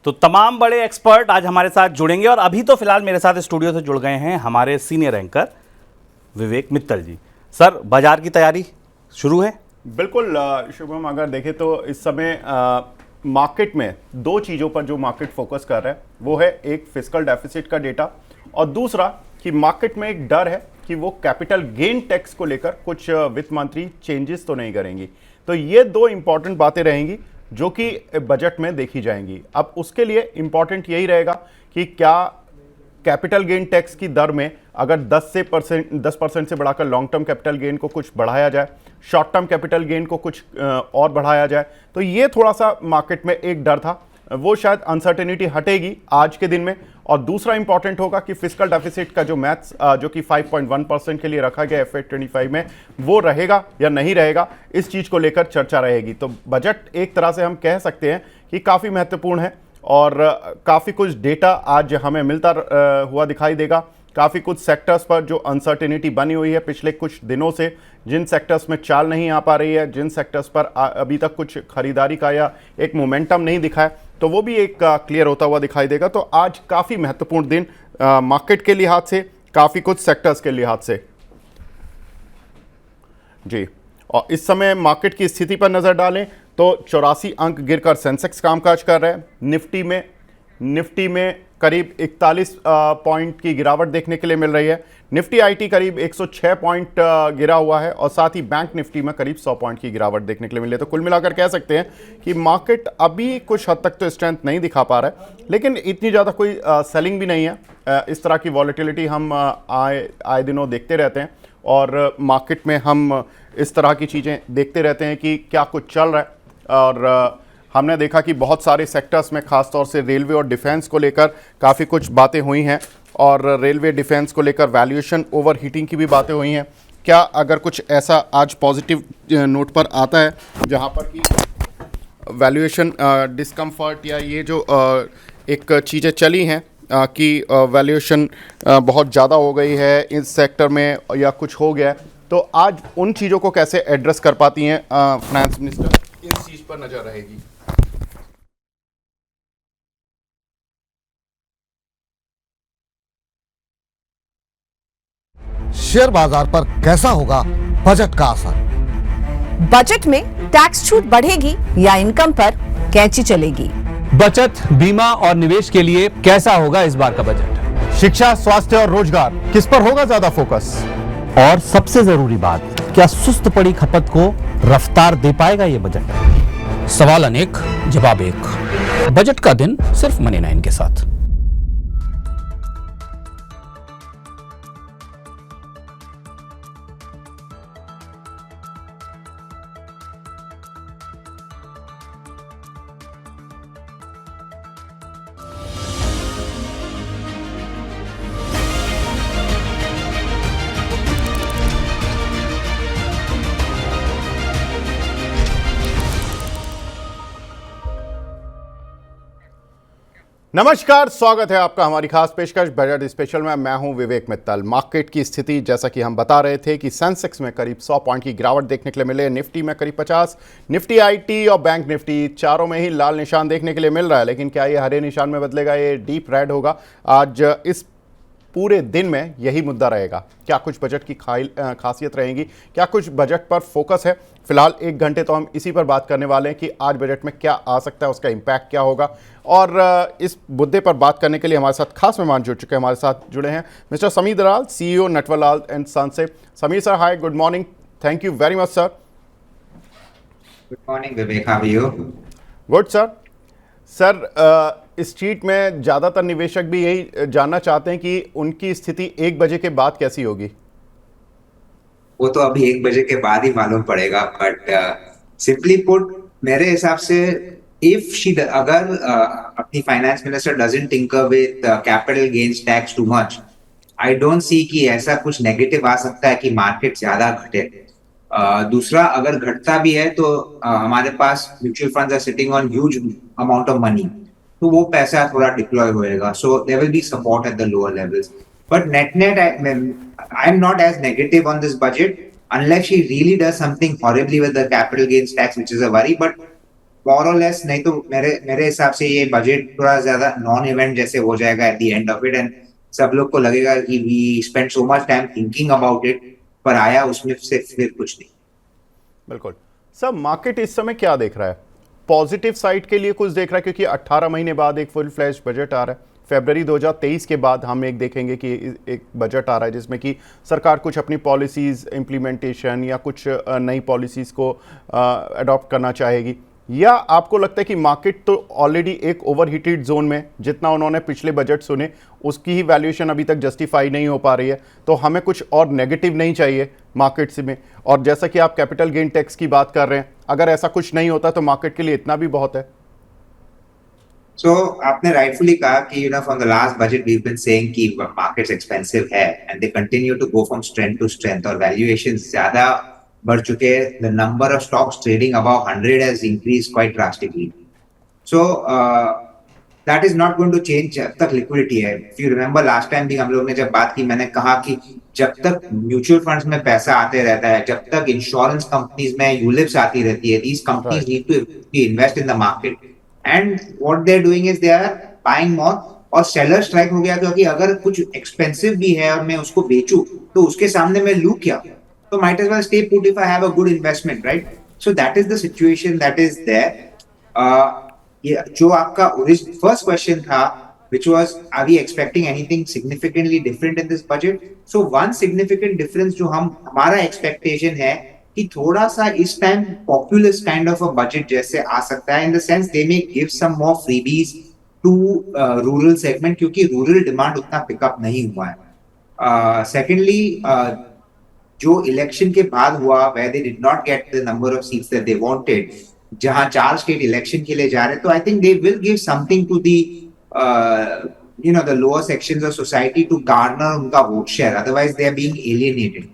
तो तमाम बड़े एक्सपर्ट आज हमारे साथ जुड़ेंगे और अभी तो फिलहाल मेरे साथ स्टूडियो से जुड़ गए हैं हमारे सीनियर एंकर विवेक मित्तल जी। सर, बाजार की तैयारी शुरू है? बिल्कुल शुभम, अगर देखें तो इस समय मार्केट में दो चीज़ों पर जो मार्केट फोकस कर रहा है वो है एक फिस्कल डेफिसिट का डेटा और दूसरा कि मार्केट में एक डर है कि वो कैपिटल गेन टैक्स को लेकर कुछ वित्त मंत्री चेंजेस तो नहीं करेंगी। तो ये दो इंपॉर्टेंट बातें रहेंगी जो कि बजट में देखी जाएंगी। अब उसके लिए इंपॉर्टेंट यही रहेगा कि क्या कैपिटल गेन टैक्स की दर में अगर 10% से बढ़ाकर लॉन्ग टर्म कैपिटल गेन को कुछ बढ़ाया जाए, शॉर्ट टर्म कैपिटल गेन को कुछ और बढ़ाया जाए, तो ये थोड़ा सा मार्केट में एक डर था, वो शायद अनसर्टेनिटी हटेगी आज के दिन में। और दूसरा इंपॉर्टेंट होगा कि फिस्कल डेफिसिट का जो मैथ्स जो कि 5.1% के लिए रखा गया FY25 में, वो रहेगा या नहीं रहेगा, इस चीज़ को लेकर चर्चा रहेगी। तो बजट एक तरह से हम कह सकते हैं कि काफ़ी महत्वपूर्ण है और काफ़ी कुछ डेटा आज हमें मिलता हुआ दिखाई देगा। काफ़ी कुछ सेक्टर्स पर जो अनसर्टेनिटी बनी हुई है पिछले कुछ दिनों से, जिन सेक्टर्स में चाल नहीं आ पा रही है, जिन सेक्टर्स पर अभी तक कुछ खरीदारी का या एक मोमेंटम नहीं दिखा है, तो वो भी एक क्लियर होता हुआ दिखाई देगा। तो आज काफ़ी महत्वपूर्ण दिन मार्केट के लिहाज से, काफ़ी कुछ सेक्टर्स के लिहाज से जी। और इस समय मार्केट की स्थिति पर नज़र डालें तो 84 अंक गिरकर सेंसेक्स कामकाज कर रहा है। निफ्टी में करीब 41 पॉइंट की गिरावट देखने के लिए मिल रही है। निफ्टी आईटी करीब 106 पॉइंट गिरा हुआ है और साथ ही बैंक निफ्टी में करीब 100 पॉइंट की गिरावट देखने के लिए मिली है। तो कुल मिलाकर कह सकते हैं कि मार्केट अभी कुछ हद तक तो स्ट्रेंथ नहीं दिखा पा रहा है, लेकिन इतनी ज़्यादा कोई सेलिंग भी नहीं है। इस तरह की वॉलेटिलिटी हम आए दिनों देखते रहते हैं और मार्केट में हम इस तरह की चीज़ें देखते रहते हैं कि क्या कुछ चल रहा है। और हमने देखा कि बहुत सारे सेक्टर्स में, खासतौर से रेलवे और डिफेंस को लेकर काफ़ी कुछ बातें हुई हैं और रेलवे डिफेंस को लेकर वैल्यूएशन ओवर हीटिंग की भी बातें हुई हैं। क्या अगर कुछ ऐसा आज पॉजिटिव नोट पर आता है जहां पर कि वैल्यूएशन डिस्कम्फर्ट या ये जो एक चीज़ें चली हैं कि वैल्यूएशन बहुत ज़्यादा हो गई है इस सेक्टर में या कुछ हो गया है, तो आज उन चीज़ों को कैसे एड्रेस कर पाती हैं फाइनेंस मिनिस्टर, इस चीज़ पर नज़र रहेगी। शेयर बाजार पर कैसा होगा बजट का असर? बजट में टैक्स छूट बढ़ेगी या इनकम पर कैंची चलेगी? बचत, बीमा और निवेश के लिए कैसा होगा इस बार का बजट? शिक्षा, स्वास्थ्य और रोजगार, किस पर होगा ज्यादा फोकस? और सबसे जरूरी बात, क्या सुस्त पड़ी खपत को रफ्तार दे पाएगा ये बजट? सवाल अनेक, जवाब एक। बजट का दिन सिर्फ मनी 9 के साथ। नमस्कार, स्वागत है आपका हमारी खास पेशकश बजट स्पेशल में। मैं हूं विवेक मित्तल। मार्केट की स्थिति जैसा कि हम बता रहे थे कि सेंसेक्स में करीब 100 पॉइंट की गिरावट देखने के लिए मिले, निफ्टी में करीब 50, निफ्टी आईटी और बैंक निफ्टी चारों में ही लाल निशान देखने के लिए मिल रहा है। लेकिन क्या ये हरे निशान में बदलेगा, ये डीप रेड होगा? आज इस पूरे दिन में यही मुद्दा रहेगा। क्या कुछ बजट की खासियत रहेंगी, क्या कुछ बजट पर फोकस है? फिलहाल 1 घंटे तो हम इसी पर बात करने वाले हैं कि आज बजट में क्या आ सकता है, उसका इम्पैक्ट क्या होगा। और इस मुद्दे पर बात करने के लिए हमारे साथ खास मेहमान जुड़ चुके हैं। हमारे साथ जुड़े हैं mister Sameer Dalal, CEO Natwarlal and son से। Sameer sir, hi, good morning, thank you very much sir. Good morning Vivek, how are you? Good sir. Sir, street में ज़्यादातर निवेशक भी यही जानना चाहते हैं कि उनकी स्थिति 1 बजे के बाद कैसी होगी। वो तो अभी 1 बजे के बाद ही मालूम पड़ेगा, बट सिंपली पुट मेरे हिसाब से इफ शी अगर अपनी finance minister doesn't tinker with capital gains tax too much, I don't see कि ऐसा कुछ नेगेटिव आ सकता है कि मार्केट ज्यादा घटे। दूसरा, अगर घटता भी है तो हमारे पास mutual funds are sitting on huge amount of money, तो वो पैसा थोड़ा डिप्लॉय होएगा, so there will be support at the lower levels. But net I am not as negative on this budget unless she really does something horribly with the capital gains tax, which is a worry. But more or less, नहीं तो मेरे हिसाब से ये budget थोड़ा ज्यादा non event जैसे हो जाएगा at the end of it, and सब लोग को लगेगा कि we spend so much time thinking about it, पर आया उसमें से फिर कुछ नहीं। बिल्कुल सर, मार्केट इस समय क्या देख रहा है? पॉजिटिव साइड के लिए कुछ देख रहा है, क्योंकि 18 महीने बाद एक फुल फ्लैश बजट आ रहा है। फरवरी 2023 के बाद हम एक देखेंगे कि एक बजट आ रहा है जिसमें कि सरकार कुछ अपनी पॉलिसीज़ इम्प्लीमेंटेशन या कुछ नई पॉलिसीज़ को अडॉप्ट करना चाहेगी, या आपको लगता है कि मार्केट तो ऑलरेडी एक ओवरहीटेड जोन में, जितना उन्होंने पिछले बजट सुने उसकी ही वैल्यूएशन अभी तक जस्टिफाई नहीं हो पा रही है, तो हमें कुछ और नेगेटिव नहीं चाहिए मार्केट से में? और जैसा कि आप कैपिटल गेन टैक्स की बात कर रहे हैं, अगर ऐसा कुछ नहीं होता तो मार्केट के लिए इतना भी बहुत है। So आपने rightfully कहा कि from the last budget we've been saying कि markets expensive है, and they continue to go from strength to strength, और valuations ज़्यादा बढ़ चुके हैं। The number of stocks trading above 100 has increased quite drastically. So that is not going to change जब तक liquidity है। If you remember last time भी हम लोग ने जब बात की, मैंने कहा कि जब तक म्यूचुअल फंड्स में पैसा आते रहता है, जब तक इंश्योरेंस कंपनीज में यूलिप्स आती रहती है, these companies need to invest in the market. And what they're doing is they are buying more, और सेलर स्ट्राइक हो गया, क्योंकि अगर कुछ एक्सपेंसिव भी है और मैं उसको बेचूं तो उसके सामने मैं लूं क्या, तो might as well stay put if I have a good investment, right? So that is the situation that is there. ये जो आपका first question था, which was are we expecting anything significantly different in this budget? So one significant difference जो हमारा expectation है कि थोड़ा सा इस time populist kind of a budget जैसे आ सकता है, in the sense they may give some more freebies to rural segment, क्योंकि रूरल डिमांड उतना पिकअप नहीं हुआ है। सेकेंडली, जो इलेक्शन के बाद हुआ, where they did not get the number of seats that they wanted, जहां 4 स्टेट इलेक्शन के लिए जा रहे, तो I think they will give something to the the lower sections of society to garner उनका vote share, otherwise they are being alienated.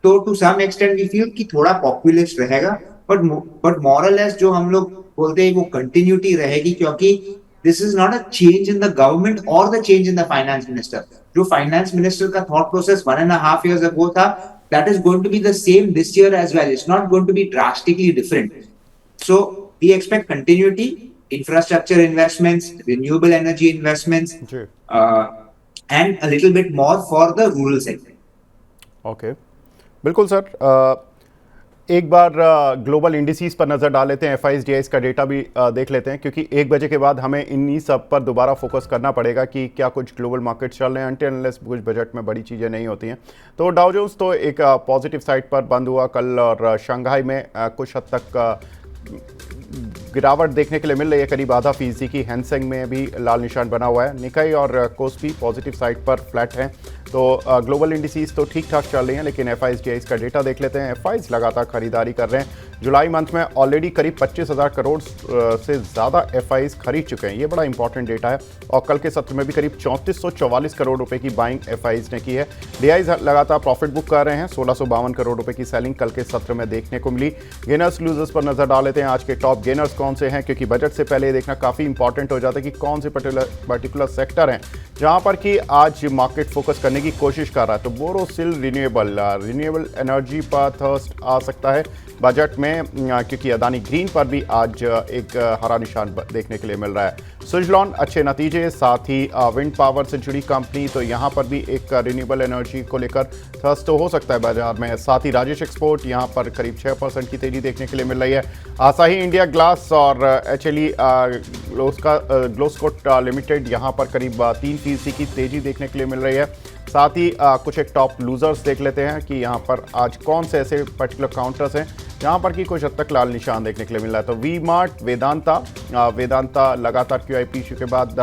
तो to some extent we feel कि थोड़ा पॉपुलिस्ट रहेगा, बट मॉरलेस जो हम लोग बोलते हैं वो कंटिन्यूटी रहेगी, क्योंकि this is not a change in the government और the change in the finance minister. जो फाइनेंस मिनिस्टर का थॉट प्रोसेस 1.5 years ago था, that is going to be the same this year as well, it's not going to be drastically different. So we expect continuity, infrastructure investments, renewable energy investments, and a little bit more for the rural segment. Okay, बिल्कुल sir. एक बार global indices पर नज़र डाल लेते हैं, FIS का data भी देख लेते हैं, क्योंकि 1 बजे के बाद हमें इन्हीं सब पर दोबारा फोकस करना पड़ेगा कि क्या कुछ ग्लोबल मार्केट चल रहे हैं, अनटिल अनलेस कुछ बजट में बड़ी चीज़ें नहीं होती हैं। तो डाउ जोन्स तो एक पॉजिटिव साइड पर बंद हुआ कल, और शंघाई में कुछ हद तक गिरावट देखने के लिए मिल रही है, करीब आधा फीसदी की। हैंगसेंग में भी लाल निशान बना हुआ है। निकाई और कोस्पी पॉजिटिव साइड पर फ्लैट हैं। तो ग्लोबल इंडिसेस तो ठीक ठाक चल रही हैं, लेकिन FIS का डेटा देख लेते हैं। FIS लगातार खरीदारी कर रहे हैं। जुलाई मंथ में ऑलरेडी करीब 25,000 करोड़ से ज़्यादा FIS खरीद चुके हैं, ये बड़ा इंपॉर्टेंट डेटा है। और कल के सत्र में भी करीब 3444 करोड़ रुपए की बाइंग FIS ने की है। DIs लगातार प्रॉफिट बुक कर रहे हैं, 1652 करोड़ रुपए की सेलिंग कल के सत्र में देखने को मिली। गेनर्स लूजर्स पर नजर डाल लेते हैं, आज के टॉप गेनर्स कौन से हैं, क्योंकि बजट से पहले ये देखना काफ़ी इंपॉर्टेंट हो जाता है कि कौन से पर्टिकुलर सेक्टर हैं जहाँ पर कि आज मार्केट फोकस करने की कोशिश कर रहा है। तो बोरोसिल रिन्यूएबल एनर्जी पर थर्स्ट आ सकता है बजट में, क्योंकि अदानी ग्रीन पर भी आज एक हरा निशान देखने के लिए मिल रहा है। सुजलॉन अच्छे नतीजे, साथ ही विंड पावर से जुड़ी कंपनी, तो यहाँ पर भी एक रिन्यूएबल एनर्जी को लेकर थर्स्ट तो हो सकता है बाजार में। साथ ही राजेश एक्सपोर्ट, यहाँ पर करीब 6% की तेजी देखने के लिए मिल रही है। आसाही इंडिया ग्लास और HLE ग्लोस्कोट लिमिटेड, यहाँ पर करीब 3% की तेजी देखने के लिए मिल रही है। साथ ही कुछ एक टॉप लूजर्स देख लेते हैं कि यहाँ पर आज कौन से ऐसे पर्टिकुलर काउंटर्स हैं जहाँ पर कि कुछ हद तक लाल निशान देखने के लिए मिल रहा है। तो वी मार्ट, वेदांता लगातार QIP इशू के बाद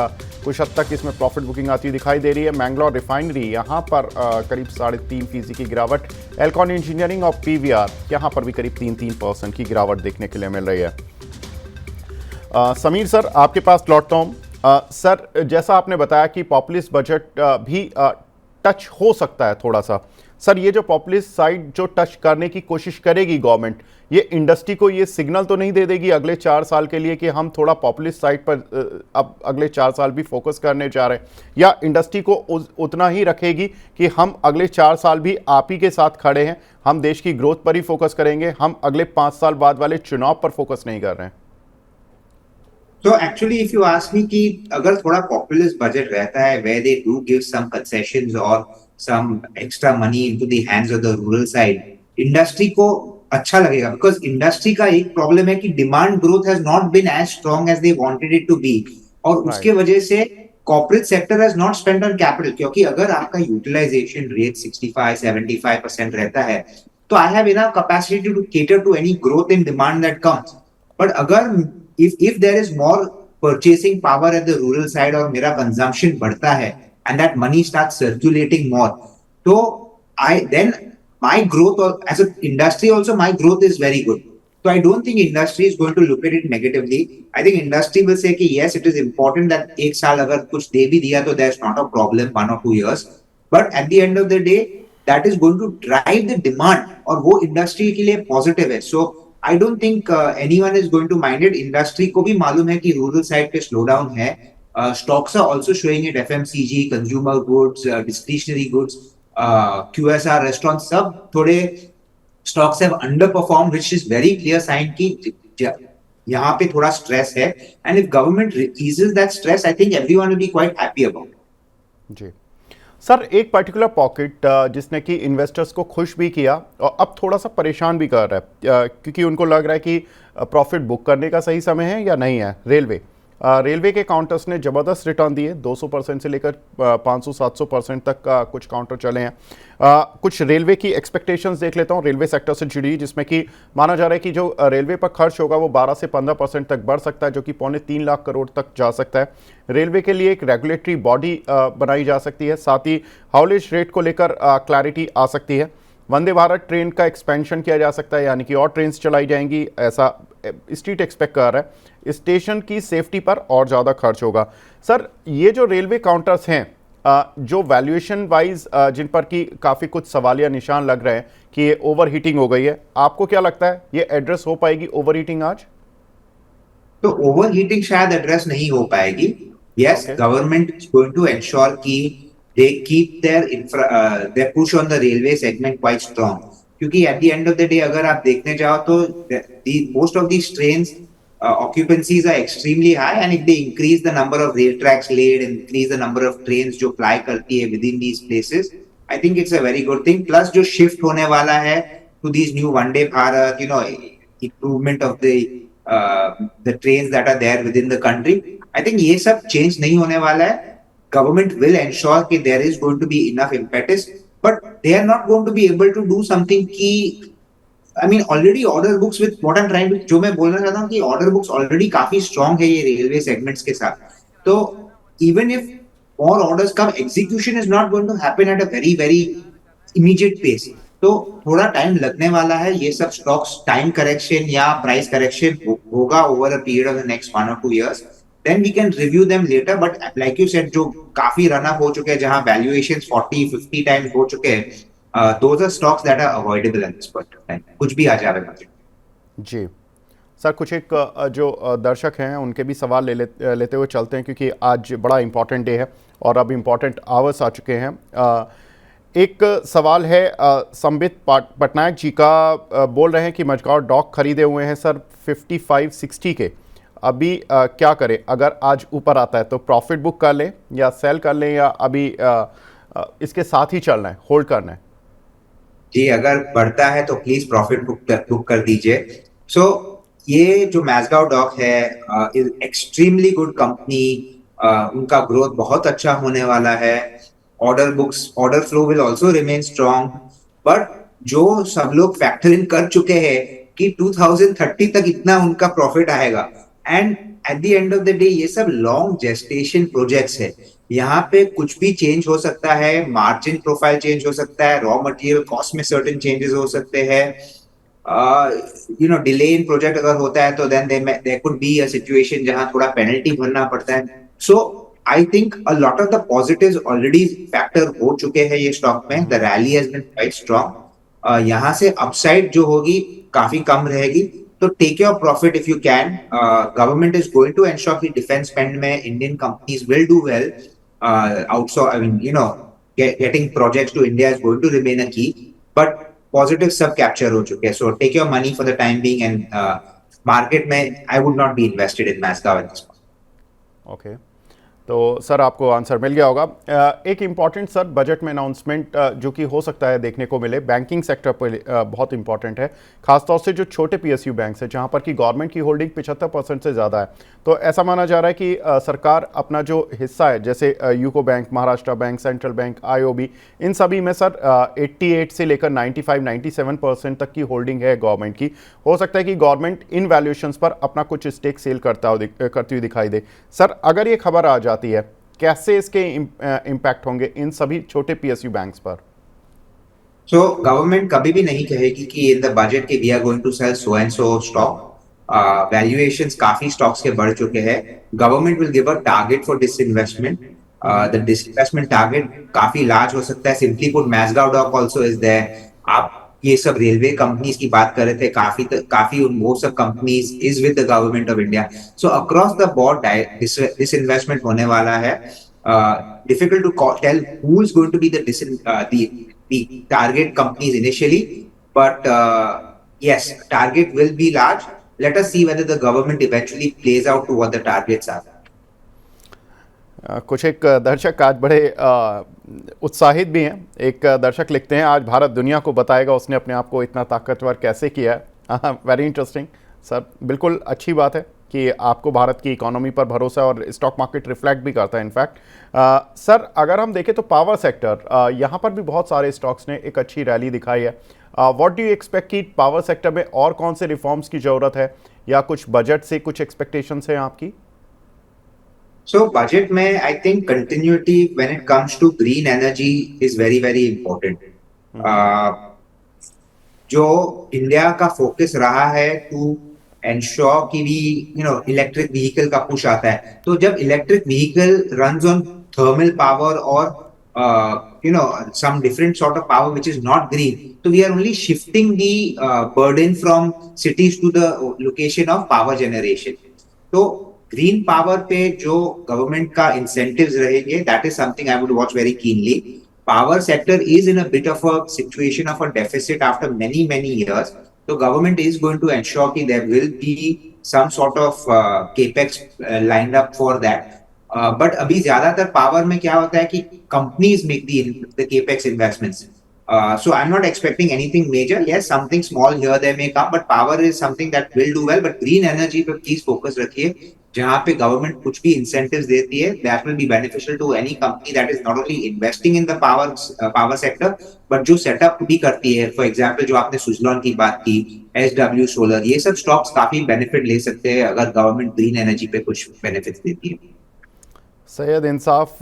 कुछ हद तक इसमें प्रॉफिट बुकिंग आती दिखाई दे रही है। मैंगलोर रिफाइनरी, यहाँ पर करीब 3.5% की गिरावट। एल्कॉन इंजीनियरिंग और PVR, यहाँ पर भी करीब 3% की गिरावट देखने के लिए मिल रही है। समीर सर, आपके पास लौटता हूँ। सर, जैसा आपने बताया कि पॉपुलिस्ट बजट भी टच हो सकता है थोड़ा सा। सर, ये जो पॉपुलिस्ट साइड जो टच करने की कोशिश करेगी गवर्नमेंट, ये इंडस्ट्री को ये सिग्नल तो नहीं दे देगी अगले 4 साल के लिए कि हम थोड़ा पॉपुलिस्ट साइड पर अब अगले 4 साल भी फोकस करने जा रहे हैं, या इंडस्ट्री को उतना ही रखेगी कि हम अगले 4 साल भी आप ही के साथ खड़े हैं, हम देश की ग्रोथ पर ही फोकस करेंगे, हम अगले 5 साल बाद वाले चुनाव पर फोकस नहीं कर रहे हैं? So actually, if you ask me कि अगर थोड़ा populist budget रहता है, where they do give some concessions or some extra money into the hands of the rural side, industry को अच्छा लगेगा, because industry का एक problem है कि demand growth has not been as strong as they wanted it to be, और उसके वजह से corporate sector has not spent on capital, क्योंकि अगर आपका utilization rate 65-75% रहता है, तो I have enough capacity to cater to any growth in demand that comes. But अगर if there is more purchasing power at the rural side और मेरा consumption बढ़ता है and that money starts circulating more, तो then my growth, or as an industry also, my growth is very good. So I don't think industry is going to look at it negatively. I think industry will say कि yes, it is important that एक साल अगर कुछ दे भी दिया तो there's not a problem 1 or 2 years. But at the end of the day, that is going to drive the demand और वो industry के लिए positive है. So I don't think anyone is going to mind it. Industry को भी मालूम है कि rural side पे slowdown है. Stocks are also showing it. FMCG, consumer goods, discretionary goods, QSR, restaurants, सब थोड़े stocks have underperformed, which is very clear sign कि यहाँ पे थोड़ा stress है. And if government eases that stress, I think everyone will be quite happy about it. जी sir, एक particular pocket जिसने कि इन्वेस्टर्स को खुश भी किया और अब थोड़ा सा परेशान भी कर रहा है, क्योंकि उनको लग रहा है कि प्रॉफिट बुक करने का सही समय है या नहीं है। रेलवे के काउंटर्स ने ज़बरदस्त रिटर्न दिए, 200% से लेकर 500-700% तक का कुछ काउंटर चले हैं। कुछ रेलवे की एक्सपेक्टेशंस देख लेता हूँ रेलवे सेक्टर से जुड़ी, जिसमें कि माना जा रहा है कि जो रेलवे पर खर्च होगा वो 12 से 15% तक बढ़ सकता है, जो कि 3.25 लाख करोड़ तक जा सकता है। रेलवे के लिए एक रेगुलेटरी बॉडी बनाई जा सकती है, साथ ही हाउलेज रेट को लेकर क्लैरिटी आ सकती है। वंदे भारत ट्रेन का एक्सपेंशन किया जा सकता है, यानी कि और ट्रेन चलाई जाएंगी, ऐसा स्ट्रीट एक्सपेक्ट कर रहा है। स्टेशन की सेफ्टी पर और ज़्यादा खर्च होगा। सर, ये जो रेलवे काउंटर्स हैं, जो वैल्यूएशन वाइज जिन पर कि काफ़ी कुछ सवालिया निशान लग रहे हैं कि ये ओवर हीटिंग हो गई है, आपको क्या लगता है ये एड्रेस हो पाएगी ओवर हीटिंग आज? तो ओवर हीटिंग शायद एड्रेस नहीं हो पाएगी। Yes, government is going to ensure कि they keep their push on the railway segment quite strong, क्योंकि at the end of the day अगर आप देखने जाओ तो most of these trains occupancies are extremely high, and if they increase the number of rail tracks laid and increase the number of trains जो fly करती है within these places, I think it's a very good thing. Plus जो shift होने वाला है to these new Vande Bharat, improvement of the trains that are there within the country, I think ये सब change नहीं होने वाला है। Government will ensure that there is going to be enough impetus, but they are not going to be able to do something कि, I mean, already order books with what I'm trying to, जो मैं बोलना चाहता हूँ कि order books already काफी strong है ये railway segments के साथ। तो even if more orders come, execution is not going to happen at a very very immediate pace. तो थोड़ा टाइम लगने वाला है। ये सब stocks time correction या price correction होगा over a period of the next 1 or 2 years. Then we can review them later, but like you said, जो काफी रन अप हो चुके हैं, जहां valuations 40-50 times हो चुके हैं, those are stocks that are avoidable at this point of time. कुछ भी आ जाएगा जी सर, कुछ एक जो दर्शक हैं उनके भी सवाल लेते हुए चलते हैं, क्योंकि आज बड़ा इंपॉर्टेंट डे है और अब इंपॉर्टेंट आवर्स आ चुके हैं। एक सवाल है संबित पटनायक जी का, बोल रहे हैं कि मजगांव डॉक खरीदे हुए हैं सर 55-60 के, अभी क्या करें? अगर आज ऊपर आता है तो प्रॉफिट बुक कर लें या सेल कर लें, या अभी इसके साथ ही चलना है, होल्ड करना है? जी, अगर बढ़ता है तो प्लीज प्रॉफिट बुक कर दीजिए। सो ये जो मैज़गांव डॉक है, एक्सट्रीमली गुड कंपनी, उनका ग्रोथ बहुत अच्छा होने वाला है। Order flow will also remain strong, but जो सब लोग फैक्टर इन कर चुके हैं कि 2030 तक इतना उनका प्रॉफिट आएगा, and eight the end of the day ये सब लॉन्ग जेस्टेशन प्रोजेक्ट्स है। यहाँ पे कुछ भी चेंज हो सकता है, मार्जिन प्रोफाइल चेंज हो सकता है, रॉ मटेरियल कॉस्ट में सर्टेन चेंजेस हो सकते हैं, डिले इन प्रोजेक्ट अगर होता है तो then there could be a situation जहां थोड़ा पेनल्टी भरना पड़ता है। So I think a lot of the positives already factor हो चुके हैं ये स्टॉक में। The rally has been quite strong. यहाँ से अपसाइड जो होगी काफी कम रहेगी, तो take your profit if you can. Government is going to ensure कि डिफेंस स्पेंड में Indian companies will do well. Getting projects to India is going to remain a key, but positive सब capture हो चुके हैं। So take your money for the time being, and market में I would not be invested in Massgaon at this point. Okay, तो sir आपको answer मिल गया होगा। एक इम्पॉर्टेंट सर बजट में अनाउंसमेंट जो कि हो सकता है देखने को मिले, बैंकिंग सेक्टर पर बहुत इंपॉर्टेंट है, खासतौर से जो छोटे पीएसयू बैंक्स हैं जहां पर कि गवर्नमेंट की होल्डिंग 75% से ज़्यादा है। तो ऐसा माना जा रहा है कि सरकार अपना जो हिस्सा है, जैसे UCO bank, Maharashtra bank, central bank, IOB, इन सभी में सर 88 से लेकर 95-97% तक की होल्डिंग है गवर्नमेंट की। हो सकता है कि गवर्नमेंट इन वैल्यूएशंस पर अपना कुछ स्टेक सेल करती हुई दिखाई दे। सर अगर ये खबर आ जाती है, कैसे इसके इम्पैक्ट होंगे इन सभी छोटे पीएसयू बैंक्स पर? सो गवर्नमेंट कभी भी नहीं कहेगी कि इन द बजट के we are going to sell so and so stock. Valuations काफी स्टॉक्स के बढ़ चुके हैं। Government will give a target for disinvestment. The disinvestment target काफी लार्ज हो सकता है। Simply put Mazagon dock also is there. आप ये सब रेलवे कंपनीज की बात कर रहे थे, काफी वो सब companies is with the government of India. So across the board disinvestment होने वाला है। Difficult to tell who is going to be the target companies initially, but yes, target will be large. Let us see whether the government eventually plays out to what the targets are. कुछ एक दर्शक आज बड़े उत्साहित भी हैं। एक दर्शक लिखते हैं, आज भारत दुनिया को बताएगा उसने अपने आप को इतना ताकतवर कैसे किया है। वेरी इंटरेस्टिंग सर, बिल्कुल अच्छी बात है कि आपको भारत की इकोनॉमी पर भरोसा है और स्टॉक मार्केट रिफ्लेक्ट भी करता है इनफैक्ट। सर अगर हम देखें तो पावर सेक्टर, यहाँ पर भी बहुत सारे स्टॉक्स ने एक अच्छी रैली दिखाई है। व्हाट डू यू एक्सपेक्ट कि पावर सेक्टर में और कौन से रिफॉर्म्स की ज़रूरत है, या कुछ बजट से कुछ एक्सपेक्टेशंस हैं आपकी? So budget में I think continuity when it comes to green energy is very very important. जो इंडिया का फोकस रहा है टू एंश्योर कि भी इलेक्ट्रिक व्हीकल का पुश आता है, तो जब electric vehicle runs on thermal power और some different sort of power which is not green, so we are only shifting the burden from cities to the location of power generation. तो green power पे जो government का incentives रहेंगे, that is something I would watch very keenly. Power sector is in a bit of a situation of a deficit after many years. So government is going to ensure that there will be some sort of capex lined up for that. But अभी ज्यादातर power में क्या होता है कि companies make the capex investments. So I'm not expecting anything major. Yes, something small here there may come, but power is something that will do well. But green energy पे please focus रखिए. जहाँ पे government कुछ भी incentives देती है, that will be beneficial to any company that is not only investing in the power sector, but जो setup भी करती है. फॉर एग्जांपल जो आपने सुजलॉन की बात की, SW सोलर, ये सब स्टॉक्स काफी बेनिफिट ले सकते हैं अगर गवर्नमेंट ग्रीन एनर्जी पे कुछ बेनिफिट्स देती है. सैयद इंसाफ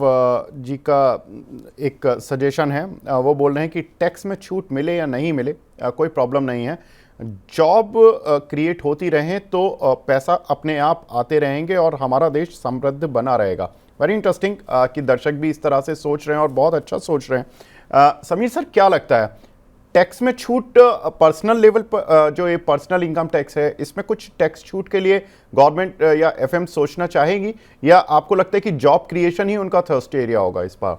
जी का एक सजेशन है, वो बोल रहे हैं कि टैक्स में छूट मिले या नहीं मिले कोई प्रॉब्लम नहीं है, जॉब क्रिएट होती रहें तो पैसा अपने आप आते रहेंगे और हमारा देश समृद्ध बना रहेगा. वेरी इंटरेस्टिंग कि दर्शक भी इस तरह से सोच रहे हैं और बहुत अच्छा सोच रहे हैं. समीर सर क्या लगता है, टैक्स में छूट पर्सनल लेवल पर, जो ये पर्सनल इनकम टैक्स है, इसमें कुछ टैक्स छूट के लिए गवर्नमेंट या FM सोचना चाहेगी, या आपको लगता है कि जॉब क्रिएशन ही उनका थर्स्ट एरिया होगा इस बार?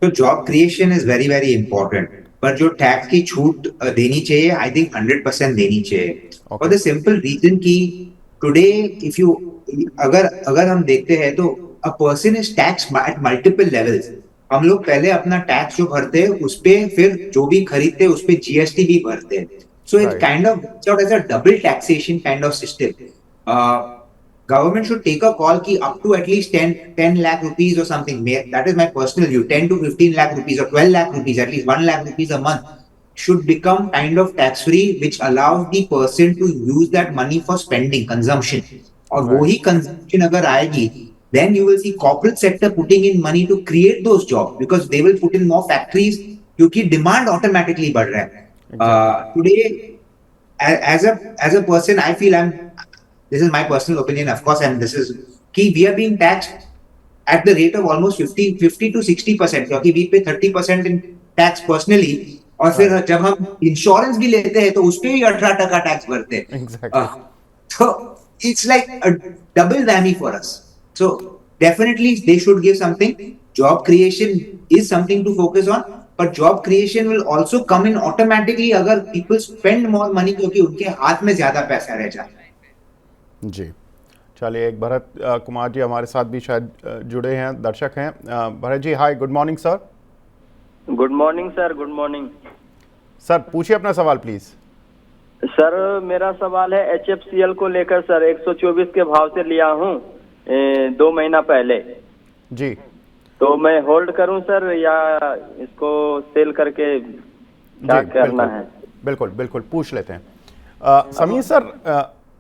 तो job creation is very very important, पर जो टैक्स की छूट देनी चाहिए आई थिंक 100% देनी चाहिए. फॉर द सिंपल रीजन कि टुडे इफ यू अगर हम देखते हैं तो a person is tax at multiple levels. हम लोग पहले अपना टैक्स जो भरते हैं उस पे, फिर जो भी खरीदते हैं उस पे GST भी भरते हैं. So it kind of as a double taxation kind of system. Government should take a call ki up to at least 10 lakh rupees or something. That is my personal view. 10 to 15 lakh rupees or 12 lakh rupees, at least 1 lakh rupees a month should become kind of tax free, which allows the person to use that money for spending, consumption. और वही consumption अगर आएगी, then you will see corporate sector putting in money to create those jobs because they will put in more factories क्योंकि demand automatically बढ़ रहा है. Today, as a person, I feel this is my personal opinion, of course, and this is कि we are being taxed at the rate of almost 50 to 60%, क्योंकि we pay 30% in tax personally, और फिर जब हम insurance भी लेते हैं तो उस पे भी 18% टैक्स भरते हैं. So it's like a double whammy for us. So definitely they should give something. Job creation is something to focus on, but job creation will also come in automatically अगर people spend more money, क्योंकि उनके हाथ में ज्यादा पैसा रह जाता है. जी चलिए, एक भरत कुमार जी हमारे साथ भी शायद जुड़े हैं, दर्शक हैं। Bharat ji, hi, good morning sir. Good morning sir, good morning sir पूछिए अपना सवाल प्लीज। सर। मेरा सवाल है HFCL को लेकर सर। 124 के भाव से लिया हूँ 2 महीना पहले। जी, तो मैं होल्ड करूं सर या इसको सेल करके क्या जी, करना बिल्कुल, है? बिल्कुल बिल्कुल पूछ लेते हैं। Sameer sir,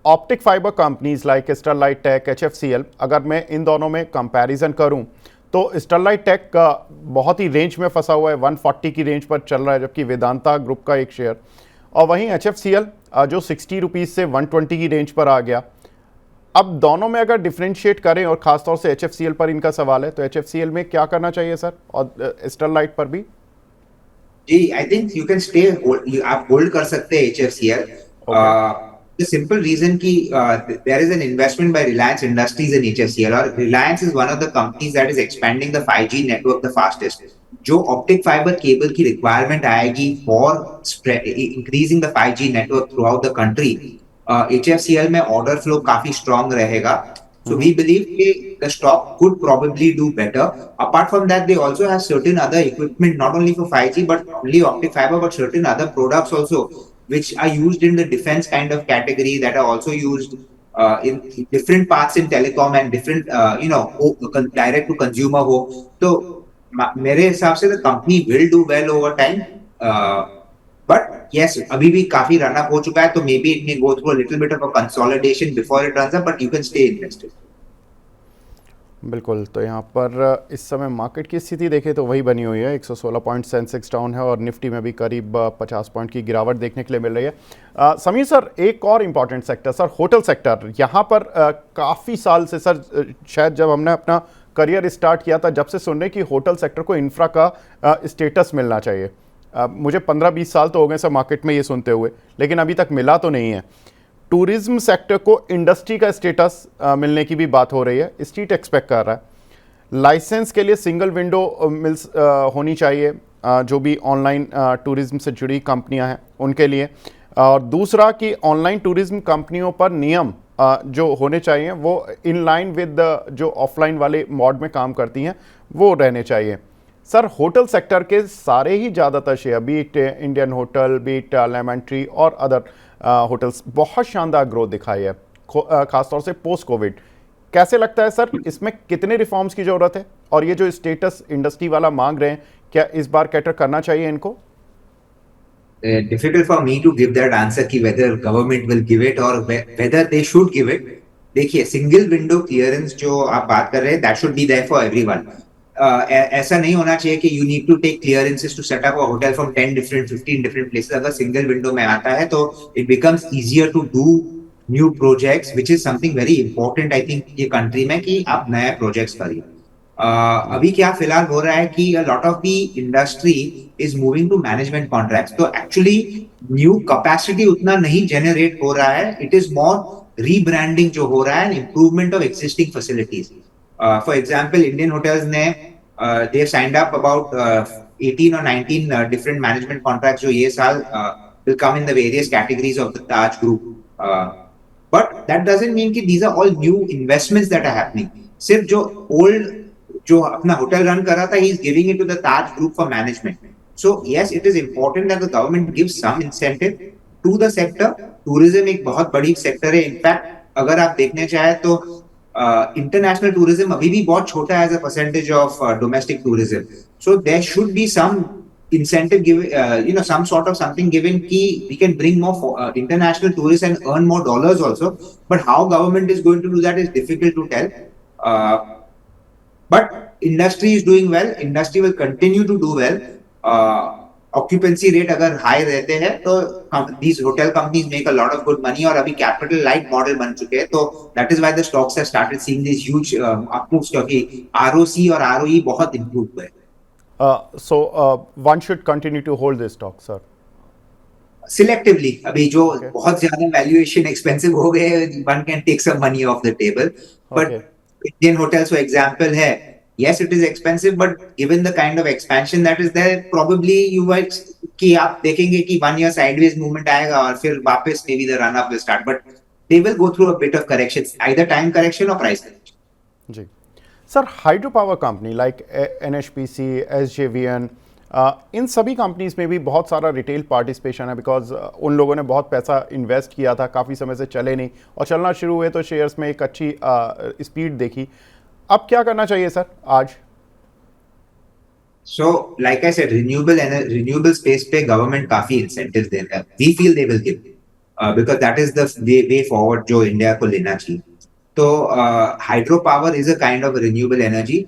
optic fibre companies like Sterlite Tech, HFCL, अगर मैं इन दोनों में कंपैरिजन करूं तो स्टरलाइट टेक का बहुत ही रेंज में फंसा हुआ है, 140 की रेंज पर चल रहा है, जबकि वेदांता ग्रुप का एक शेयर, और वहीं HFCL जो 60 रुपीज़ से 120 की रेंज पर आ गया। अब दोनों में अगर डिफ्रेंशिएट करें, और खासतौर से HFCL पर इनका सवाल है, तो HFCL में क्या करना चाहिए सर, और स्टरलाइट पर भी? जी, I think you can stay, आप होल्ड कर सकते हैं HFCL। The simple reason कि there is an investment by Reliance Industries in HFCL, और Reliance is one of the companies that is expanding the 5G network the fastest. जो optic fibre cable की requirement आएगी for increasing the 5G network through out the country, HFCL में order flow काफी strong रहेगा. So we believe the stock could probably do better. Apart from that, they also have certain other equipment, not only for 5G, but only optic fiber, but certain other products also, which are used in the defense kind of category, that are also used in different parts in telecom and different, direct to consumer ho. So, मेरे हिसाब से the company will do well over time. But yes, अभी भी काफी run up हो चुका है, तो maybe it may go through a little bit of a consolidation before it runs up, but you can stay invested. बिल्कुल, तो यहाँ पर इस समय मार्केट की स्थिति देखें तो वही बनी हुई है, 116 पॉइंट सेंसेक्स डाउन है, और निफ्टी में भी करीब 50 पॉइंट की गिरावट देखने के लिए मिल रही है। समीर सर, एक और important sector sir, hotel sector, यहाँ पर काफ़ी साल से सर, शायद जब हमने अपना करियर स्टार्ट किया था, जब से सुन रहे कि होटल सेक्टर को इंफ्रा का स्टेटस मिलना चाहिए। मुझे 15-20 साल तो हो गए सर मार्केट में ये सुनते हुए, लेकिन अभी तक मिला तो नहीं है। टूरिज्म सेक्टर को इंडस्ट्री का स्टेटस मिलने की भी बात हो रही है, स्ट्रीट एक्सपेक्ट कर रहा है। लाइसेंस के लिए सिंगल विंडो मिल्स होनी चाहिए, जो भी ऑनलाइन टूरिज्म से जुड़ी कंपनियां हैं उनके लिए, और दूसरा कि ऑनलाइन टूरिज्म कंपनियों पर नियम जो होने चाहिए वो इन लाइन विद जो ऑफलाइन वाले मॉड में काम करती हैं वो रहने चाहिए। सर, होटल सेक्टर के सारे ही ज़्यादातर share, beat Indian hotel, beat Lemon Tree और अदर होटल्स, बहुत शानदार ग्रोथ दिखाई है, खासतौर से पोस्ट कोविड। कैसे लगता है सर, इसमें कितने रिफॉर्म्स की ज़रूरत है, और ये जो स्टेटस इंडस्ट्री वाला मांग रहे हैं, क्या इस बार कैटर करना चाहिए इनको? Difficult for me to give that answer कि whether government will give it or whether they should give it. देखिए, सिंगल विंडो क्लियरेंस जो आप बात कर रहे हैं, that should be there for everyone. ऐसा नहीं होना चाहिए कि you need to take clearances to set up a hotel from 10 different, 15 different places. अगर सिंगल विंडो में आता है तो it becomes easier to do new projects, which is something very important I think ये कंट्री में, कि आप नए प्रोजेक्ट्स करिए। अभी क्या फिलहाल हो रहा है कि a lot of the industry is moving to management contracts, तो actually new capacity उतना नहीं generate हो रहा है, it is more rebranding जो हो रहा है and improvement of existing facilities. For example, Indian hotels ने they have signed up about 18 or 19 different management contracts जो ये साल will come in the various categories of the Taj group. But that doesn't mean कि these are all new investments that are happening. सिर्फ जो old जो अपना hotel run कर रहा था, he is giving it to the Taj group for management. So yes, it is important that the government gives some incentive to the sector. Tourism एक बहुत बड़ी सेक्टर है। इनफैक्ट अगर आप देखने चाहे तो इंटरनेशनल टूरिज्म अभी भी बहुत छोटा है as a percentage of domestic tourism. So there should be some incentive give, some sort of something given ki we can bring more international tourists and earn more dollars also, but how government is going to do that is difficult to tell. But industry is doing well, industry will continue to do well. Occupancy rate अगर high रहते हैं तो these hotel companies make a lot of good money, और अभी capital light model बन चुके हैं, तो that is why the stocks have started seeing these huge upmoves, क्योंकि ROC और ROE बहुत improve हुए. So one should continue to hold this stock, sir. Selectively, अभी जो बहुत ज्यादा valuation expensive हो गए, one can take some money off the table. But Indian hotels, for example, है, yes, it is expensive, but given the kind of expansion that is there, probably you might कि आप देखेंगे कि 1 year sideways movement आएगा और फिर वापस maybe the run up will start. But they will go through a bit of corrections, either time correction or price correction. जी sir, hydro power company like NHPC, SJVN, इन सभी companies में भी बहुत सारा रिटेल पार्टिसिपेशन है, because उन लोगों ने बहुत पैसा इन्वेस्ट किया था, काफ़ी समय से चले नहीं और चलना शुरू हुए तो शेयर्स में एक अच्छी स्पीड देखी। अब क्या करना चाहिए सर आज? So, like I said, renewable space पे government काफी incentives देता है. We feel they will give, because that is the way forward जो इंडिया को लेना चाहिए. तो hydro power is a kind of renewable energy,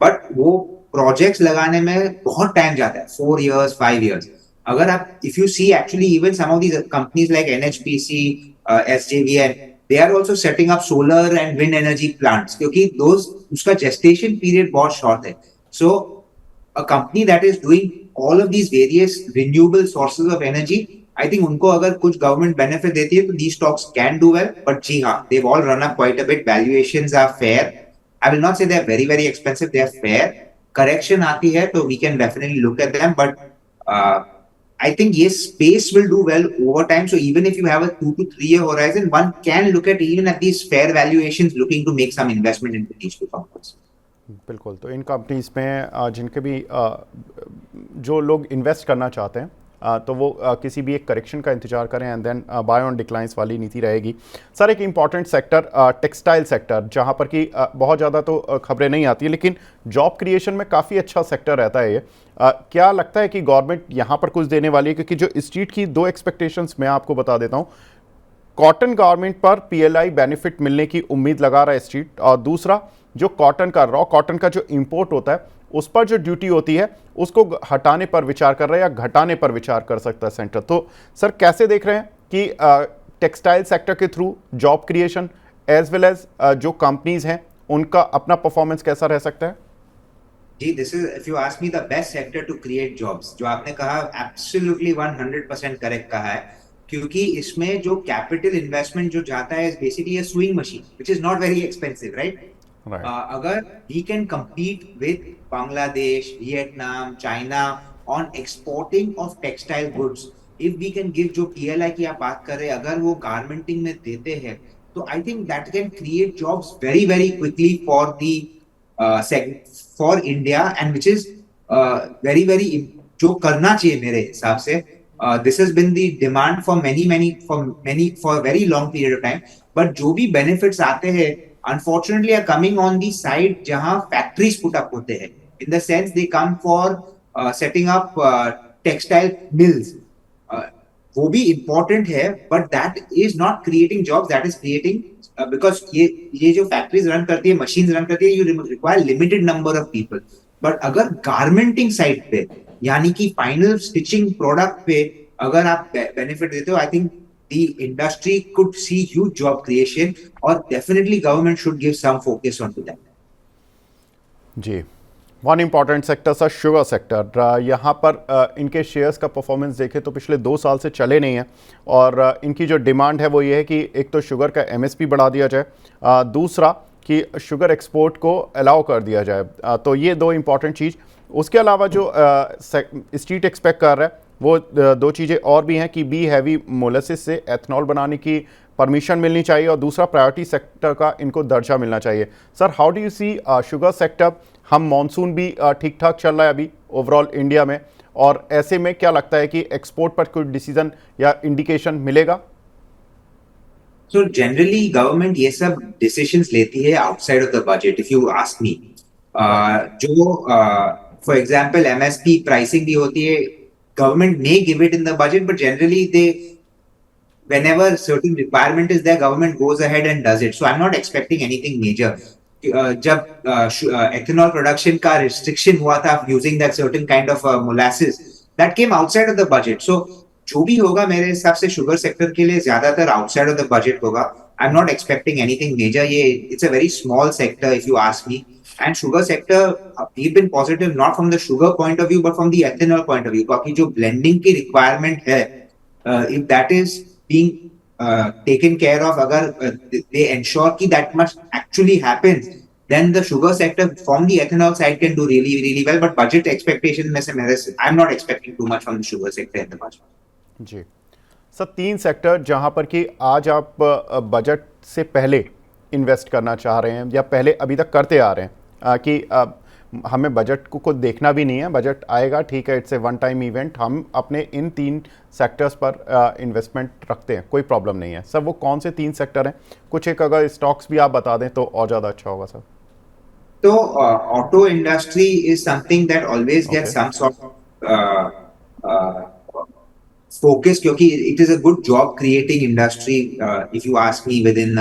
but वो प्रोजेक्ट्स लगाने में बहुत टाइम जाता है, 4 years 5 years. अगर आप if you see actually even some of these companies like NHPC, SJVN, they are also setting up solar and wind energy plants, क्योंकि उसका gestation period बहुत short है. So a company that is doing all of these various renewable sources of energy, I think उनको अगर कुछ government benefit देती है तो these stocks can do well. But जी हाँ, they've all run up quite a bit. Valuations are fair. I will not say they are very very expensive. They are fair. Correction आती है तो we can definitely look at them. But I think yes, space will do well over time. So even if you have a 2 to 3 year horizon, one can look at even at these fair valuations, looking to make some investment into these two companies. बिल्कुल, तो इन companies में जिनके भी जो लोग invest करना चाहते हैं तो वो किसी भी एक करेक्शन का इंतजार करें and then buy on declines वाली नीति रहेगी। सर, एक इम्पॉर्टेंट सेक्टर टेक्सटाइल सेक्टर, जहाँ पर कि बहुत ज़्यादा तो खबरें नहीं आती है, लेकिन जॉब क्रिएशन में काफ़ी अच्छा सेक्टर रहता है ये। क्या लगता है कि गवर्नमेंट यहाँ पर कुछ देने वाली है? क्योंकि जो स्ट्रीट की 2 एक्सपेक्टेशंस मैं आपको बता देता हूँ। कॉटन गारमेंट पर PLI बेनिफिट मिलने की उम्मीद लगा रहा है स्ट्रीट, और दूसरा जो कॉटन का रॉ कॉटन का जो इंपोर्ट होता है उस पर जो ड्यूटी होती है उसको हटाने पर विचार कर रहा है या घटाने पर विचार कर सकता है सेंटर। तो सर, कैसे देख रहे हैं कि टेक्सटाइल सेक्टर के through job creation as well as जो कंपनीज हैं उनका अपना परफॉर्मेंस कैसा रह सकता है? जी, this is, if you ask me, the best sector to create jobs. जो आपने कहा एब्सोल्युटली 100% करेक्ट कहा है, क्योंकि इसमें जो कैपिटल इन्वेस्टमेंट जो जाता है basically a sewing machine which is not very expensive, right? अगर we can compete with Bangladesh, Vietnam, China on exporting of textile goods, if we can give, जो PLI की आप बात कर रहे हैं, अगर वो गारमेंटिंग में देते हैं तो I think that can create jobs very very quickly for the for India, and which is very very जो करना चाहिए मेरे हिसाब से. This has been the demand for for a very long period of time, but जो भी benefits आते हैं unfortunately are coming on the side जहां factories put up होते हैं. In the sense they come for setting up textile mills. वो भी important है, but that is not creating jobs. That is creating because ये जो factories run करती है, machines run करती है, you require limited number of people. But अगर garmenting side पे, यानी कि final stitching product पे अगर आप benefit देते हो, I think the industry could see huge job creation, or definitely government should give some focus onto that. जी, one important sector sir, sugar sector. यहाँ पर इनके शेयर्स का परफॉर्मेंस देखें तो पिछले 2 साल से चले नहीं हैं, और इनकी जो डिमांड है वो ये है कि एक तो शुगर का MSP बढ़ा दिया जाए, दूसरा कि शुगर एक्सपोर्ट को अलाउ कर दिया जाए। तो ये 2 इम्पॉर्टेंट चीज़। उसके अलावा जो स्ट्रीट एक्सपेक्ट कर रहा है वो 2 चीज़ें और भी हैं कि बी हैवी मोलेसिस से एथनॉल बनाने की परमिशन मिलनी चाहिए, और दूसरा प्रायोरिटी सेक्टर का इनको दर्जा मिलना चाहिए। Sir, how do you see sugar sector? हम मॉनसून भी ठीक ठाक चल रहा है अभी ओवरऑल इंडिया में, और ऐसे में क्या लगता है कि एक्सपोर्ट पर कोई डिसीजन या इंडिकेशन मिलेगा? So generally government ये सब decisions लेती है outside of the budget, if you ask me. जो for example MSP pricing भी होती है, government may give it in the budget, but generally whenever certain requirement is there, government goes ahead and does it. So I'm not expecting anything major. जब ethanol production का restriction हुआ था using that certain kind of molasses, that came outside of the budget. So जो भी होगा मेरे हिसाब से शुगर सेक्टर के लिए ज्यादातर outside of the budget होगा. I'm not expecting anything major. It's a very small sector if you ask me. And sugar sector, we've been positive not from the sugar point of view, but from the ethanol point of view. क्योंकि जो blending की requirement है, if that is being taken care of, अगर they ensure कि that much actually happens, then the sugar sector from the ethanol side can do really really well. But budget expectation में से I'm not expecting too much from the sugar sector in the budget. जी, sir 3 sector जहां पर कि आज आप budget से पहले इन्वेस्ट करना चाह रहे हैं या पहले अभी तक करते आ रहे हैं कि हमें बजट को देखना भी नहीं है, बजट आएगा ठीक है, it's a one time event, हम अपने इन 3 सेक्टर्स पर इन्वेस्टमेंट रखते हैं, कोई प्रॉब्लम नहीं है। सर वो कौन से 3 सेक्टर हैं? कुछ एक अगर स्टॉक्स भी आप बता दें तो और ज़्यादा अच्छा होगा सर। तो auto industry is something that always get some sort focus, क्योंकि it is a good job creating industry if you ask me with in.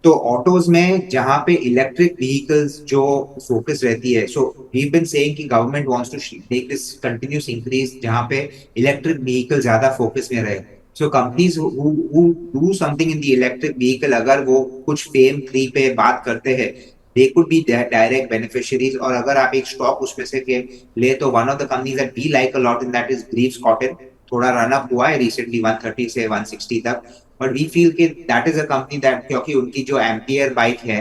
तो ऑटोज में जहां पे इलेक्ट्रिक व्हीकल्स जो फोकस रहती है, सो वी बीन सेइंग कि government wants to take this continuous increase जहां पे इलेक्ट्रिक व्हीकल ज्यादा फोकस में रहे। So companies who do something in the electric vehicle, अगर वो कुछ फेम 3 पे बात करते हैं, they could be direct beneficiaries। और अगर आप एक स्टॉक उसमें से के ले तो one of the companies that we like a lot in that is Greaves Cotton. थोड़ा रन अप हुआ है रिसेंटली 130 से 160 तक, बट वी फील कि that is a company that, क्योंकि उनकी जो एम्पियर बाइक है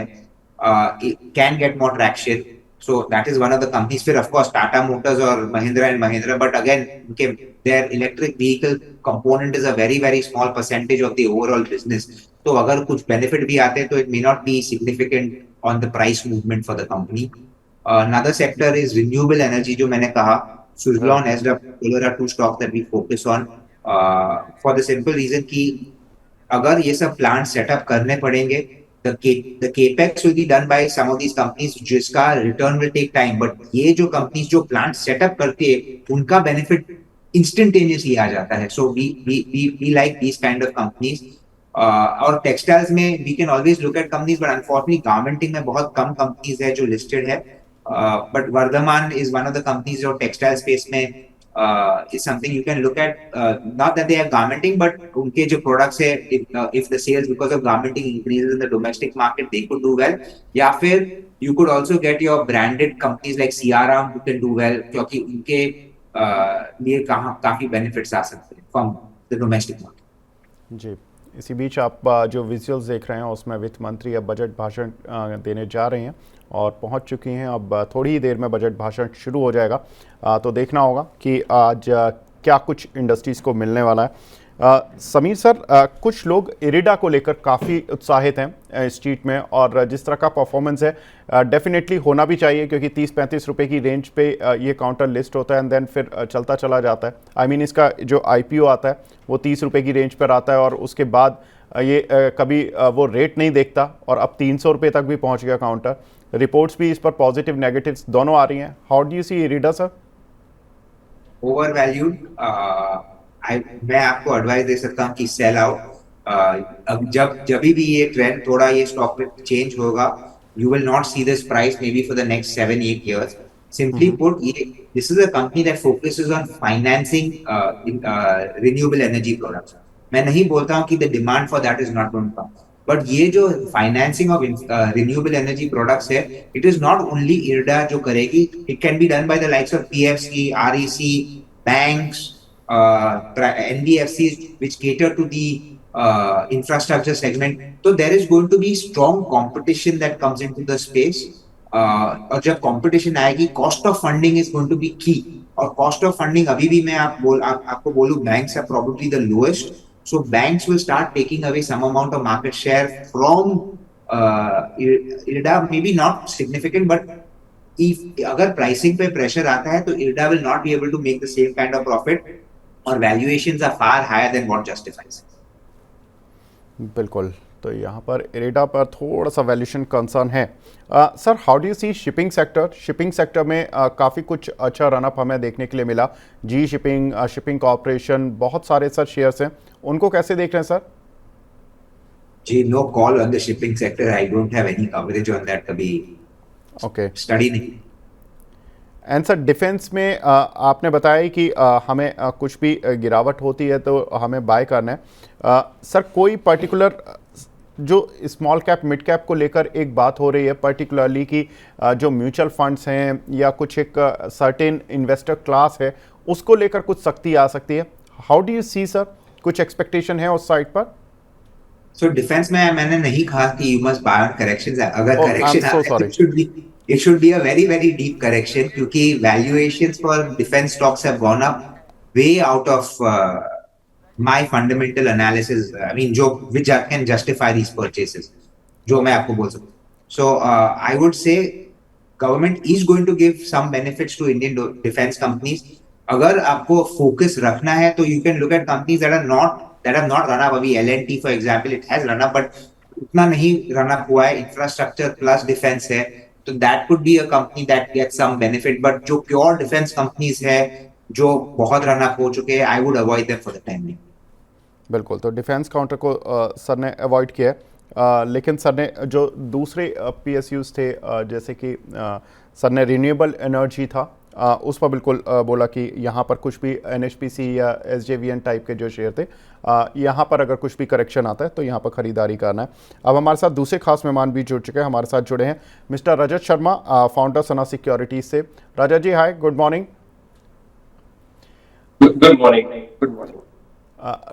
can get more traction, so that is one of the companies. फिर ऑफ कोर्स टाटा मोटर्स और Mahindra and Mahindra, but again उनके their electric vehicle component is a very very small percentage of the overall business. तो अगर कुछ benefit भी आते हैं तो it may not be significant on the price movement for the company. Another sector is renewable energy, जो मैंने कहा, Suzlon, SW, Solar are 2 stocks that we focus on for the simple reason कि अगर ये सब प्लांट सेटअप करने पड़ेंगे, the capex will be done by some of these companies, जिसका return will take time, but ये जो companies जो प्लांट सेटअप करती है उनका बेनिफिट इंस्टेंटेनियसली आ जाता है। So we like these kind of companies. और टेक्सटाइल्स में we can always look at companies, but unfortunately garmenting में बहुत कम कंपनीज है जो लिस्टेड है, but Vardhman is one of the companies जो टेक्सटाइल स्पेस में is something you can look at. Not that they are garmenting, but उनके जो प्रोडक्ट्स है, if the sales because of garmenting increases in the domestic market, they could do well. या फिर you could also get your branded companies like Siyaram who can do well, क्योंकि उनके लिए काफी benefits आ सकते हैं फ्रॉम द डोमेस्टिक मार्केट। जी, इसी बीच आप जो विजुअल्स देख रहे हैं उसमें वित्त मंत्री अब बजट भाषण देने जा रहे हैं और पहुंच चुकी हैं। अब थोड़ी ही देर में बजट भाषण शुरू हो जाएगा, तो देखना होगा कि आज क्या कुछ इंडस्ट्रीज़ को मिलने वाला है। समीर सर, कुछ लोग इरिडा को लेकर काफ़ी उत्साहित हैं स्ट्रीट में, और जिस तरह का परफॉर्मेंस है डेफिनेटली होना भी चाहिए, क्योंकि 30-35 रुपए की रेंज पे ये काउंटर लिस्ट होता है एंड देन फिर चलता चला जाता है। आई मीन इसका जो IPO आता है वो 30 रुपए की रेंज पर आता है और उसके बाद ये कभी वो रेट नहीं देखता, और अब 300 रुपये तक भी पहुँच गया काउंटर। रिपोर्ट्स भी इस पर पॉजिटिव नेगेटिव्स दोनों आ रही हैं। How do you see IREDA sir? Over valued, मैं आपको एडवाइस दे सकता हूँ कि सेल आउट। अब जब भी ये ट्रेंड थोड़ा ये स्टॉक में चेंज होगा, you will not see this price maybe for the next 7-8 years. Simply put, this is a company that focuses on financing renewable energy products. मैं नहीं बोलता हूँ कि the demand for that is not going to come, but ये जो financing of renewable energy products है, it is not only IREDA जो करेगी, it can be done by the likes of PFC, REC, banks, NBFCs which cater to the infrastructure segment. So there is going to be strong competition that comes into the space. और जब competition आएगी, cost of funding is going to be key. और cost of funding अभी भी मैं आपको बोलूँ, banks are probably the lowest. So banks will start taking away some amount of market share from IREDA, maybe not significant, but if अगर pricing पे pressure आता है तो IREDA will not be able to make the same kind of profit, और valuations are far higher than what justifies. बिल्कुल, तो यहाँ पर इरिडा पर थोड़ा सा वैल्यूएशन कंसर्न है। Sir, how do you see shipping sector? Shipping sector में काफ़ी कुछ अच्छा रनअप हमें देखने के लिए मिला। जी शिपिंग, शिपिंग कॉर्पोरेशन, बहुत सारे सर शेयर्स हैं, उनको कैसे देख रहे हैं सर? जी, no call on the shipping sector, I don't have any coverage on that, कभी ओके स्टडी नहीं। एंड सर, डिफेंस में आपने बताया कि हमें कुछ भी गिरावट होती है तो हमें बाय करना है। सर, कोई पर्टिकुलर जो स्मॉल कैप मिड कैप को लेकर एक बात हो रही है पर्टिकुलरली कि जो म्यूचुअल फंड्स हैं या कुछ एक सर्टेन इन्वेस्टर क्लास है, उसको लेकर कुछ सख्ती आ सकती है। How do you see sir, कुछ एक्सपेक्टेशन है उस साइड पर? सो डिफेंस में मैंने नहीं कहा कि you must buy on corrections. अगर correction it should be a very very deep correction, क्योंकि valuations for defense stocks have gone up way out of my fundamental analysis, I mean, जो which can justify these purchases, जो मैं आपको बोल सकता हूँ. So I would say government is going to give some benefits to Indian defense companies. अगर आपको focus रखना है तो you can look at companies that have not run up. अभी L&T for example, it has run up, but उतना नहीं run up हुआ है. Infrastructure plus defense है, तो that could be a company that gets some benefit. But जो pure defense companies है जो बहुत रन अप हो चुके हैं, I would avoid them for the time being. बिल्कुल, तो डिफेंस काउंटर को सर ने अवॉइड किया है, लेकिन सर ने जो दूसरे PSUs थे, जैसे कि सर ने रिन्यूएबल एनर्जी था, उस पर बिल्कुल बोला कि यहाँ पर कुछ भी NHPC या SJVN टाइप के जो शेयर थे, यहाँ पर अगर कुछ भी करेक्शन आता है तो यहाँ पर खरीदारी करना है. अब हमारे साथ दूसरे खास मेहमान भी जुड़ चुके हैं. हमारे साथ जुड़े हैं mister Rajat Sharma, founder Sana securities से. Rajat ji, hi, good morning. Good morning.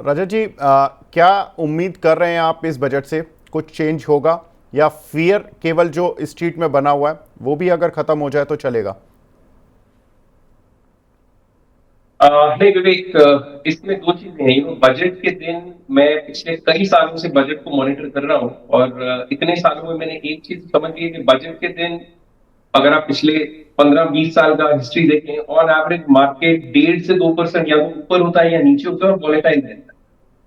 Rajat ji, क्या उम्मीद कर रहे हैं आप इस बजट से? कुछ चेंज होगा या फियर केवल जो स्ट्रीट में बना हुआ है वो भी अगर खत्म हो जाए तो चलेगा? नहीं विवेक, इसमें दो चीजें हैं. बजट के दिन मैं पिछले कई सालों से बजट को मॉनिटर कर रहा हूँ, और इतने सालों में मैंने एक चीज समझ ली कि बजट के दिन अगर आप पिछले 15-20 साल का हिस्ट्री देखें, ऑन एवरेज मार्केट 1.5 से 2% या तो ऊपर होता है या नीचे होता है और वोलेटाइल रहता है.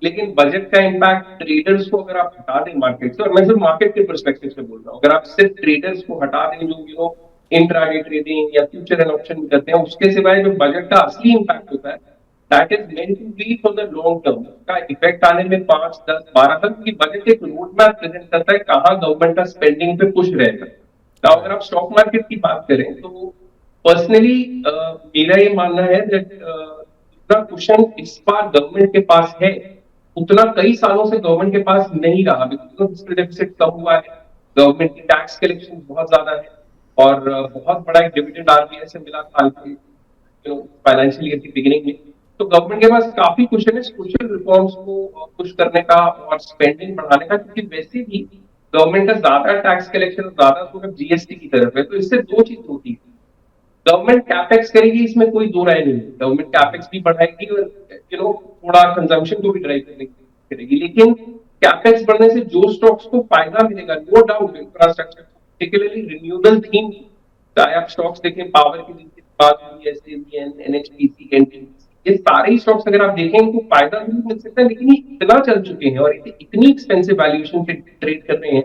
लेकिन बजट का इम्पैक्ट ट्रेडर्स को अगर आप हटा दें मार्केट से, और मैं सिर्फ मार्केट के पर्सपेक्टिव से बोल रहा हूँ, अगर आप सिर्फ ट्रेडर्स को हटा दें जो इंट्राडे ट्रेडिंग या फ्यूचर एंड ऑप्शन करते हैं, उसके सिवाय जो बजट का असली इम्पैक्ट होता है that is meant to be for the long term. का इफेक्ट आने में 5, 10, 12 साल की बजट एक रोड मैप प्रेजेंट करता है कहाँ गवर्नमेंट का स्पेंडिंग पे पुश रहेगा. तो अगर आप स्टॉक मार्केट की बात करें तो पर्सनली मेरा ये मानना है दैट जितना कुशन इस बार गवर्नमेंट के पास है उतना कई सालों से गवर्नमेंट के पास नहीं रहा. फिस्कल डेफिसिट कम हुआ है, गवर्नमेंट की टैक्स कलेक्शन बहुत ज्यादा है, और बहुत बड़ा एक डिविडेंड RBI से मिला साल के फाइनेंशियल ईयर की बिगिनिंग में. तो गवर्नमेंट के पास काफी कुशन है सोशल रिफॉर्म्स को पुश करने का और स्पेंडिंग बढ़ाने का, क्योंकि वैसे भी गवर्नमेंट का ज्यादा टैक्स कलेक्शन ज्यादा सोच GST की तरफ है. तो इससे दो चीज होती है, गवर्नमेंट कैपेक्स करेगी, इसमें कोई दो राय नहीं. गवर्नमेंट कैपेक्स भी बढ़ाएगी और थोड़ा कंजम्पशन को भी ड्राइव करेगी, लेकिन कैपेक्स बढ़ने से जो स्टॉक्स को फायदा मिलेगा, no doubt infrastructure, particularly renewable theme, चाहे आप स्टॉक्स देखें पावर की जिनकी बात हुई है, SJVN, NHPC, NTPC, ये सारे स्टॉक्स अगर आप देखें इनको फायदा भी मिल सकता है, लेकिन ये इतना चल चुके हैं और इतनी एक्सपेंसिव वैल्यूएशन पे ट्रेड कर रहे हैं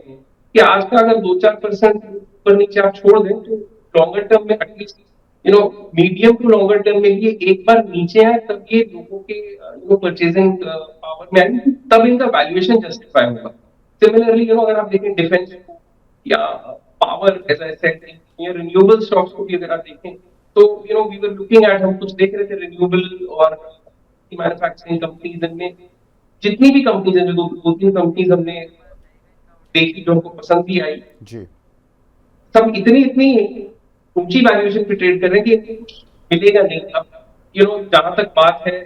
कि आज का अगर 2-4% ऊपर नीचे आप छोड़ दें तो लॉन्गर टर्म में at least medium to longer term में ये एक बार नीचे आए तब ये लोगों के परचेजिंग पावर में आएंगे, तब इनका वैल्यूएशन जस्टिफाई होगा. सिमिलरली अगर आप देखें डिफेंस या पावर, एज आई सेड, या रिन्यूएबल स्टॉक्स को भी अगर आप देखें तो वी वर लुकिंग एट, हम कुछ देख रहे थे रिन्यूएबल और मैन्युफैक्चरिंग कंपनीज, इनमें जितनी भी कंपनीज हैं, जो 2-3 कंपनीज हमने देखी जो हमको पसंद भी आई जी, सब इतनी ऊंची वैल्यूएशन पे ट्रेड कर रहे हैं कि कुछ मिलेगा नहीं. अब जहां तक बात है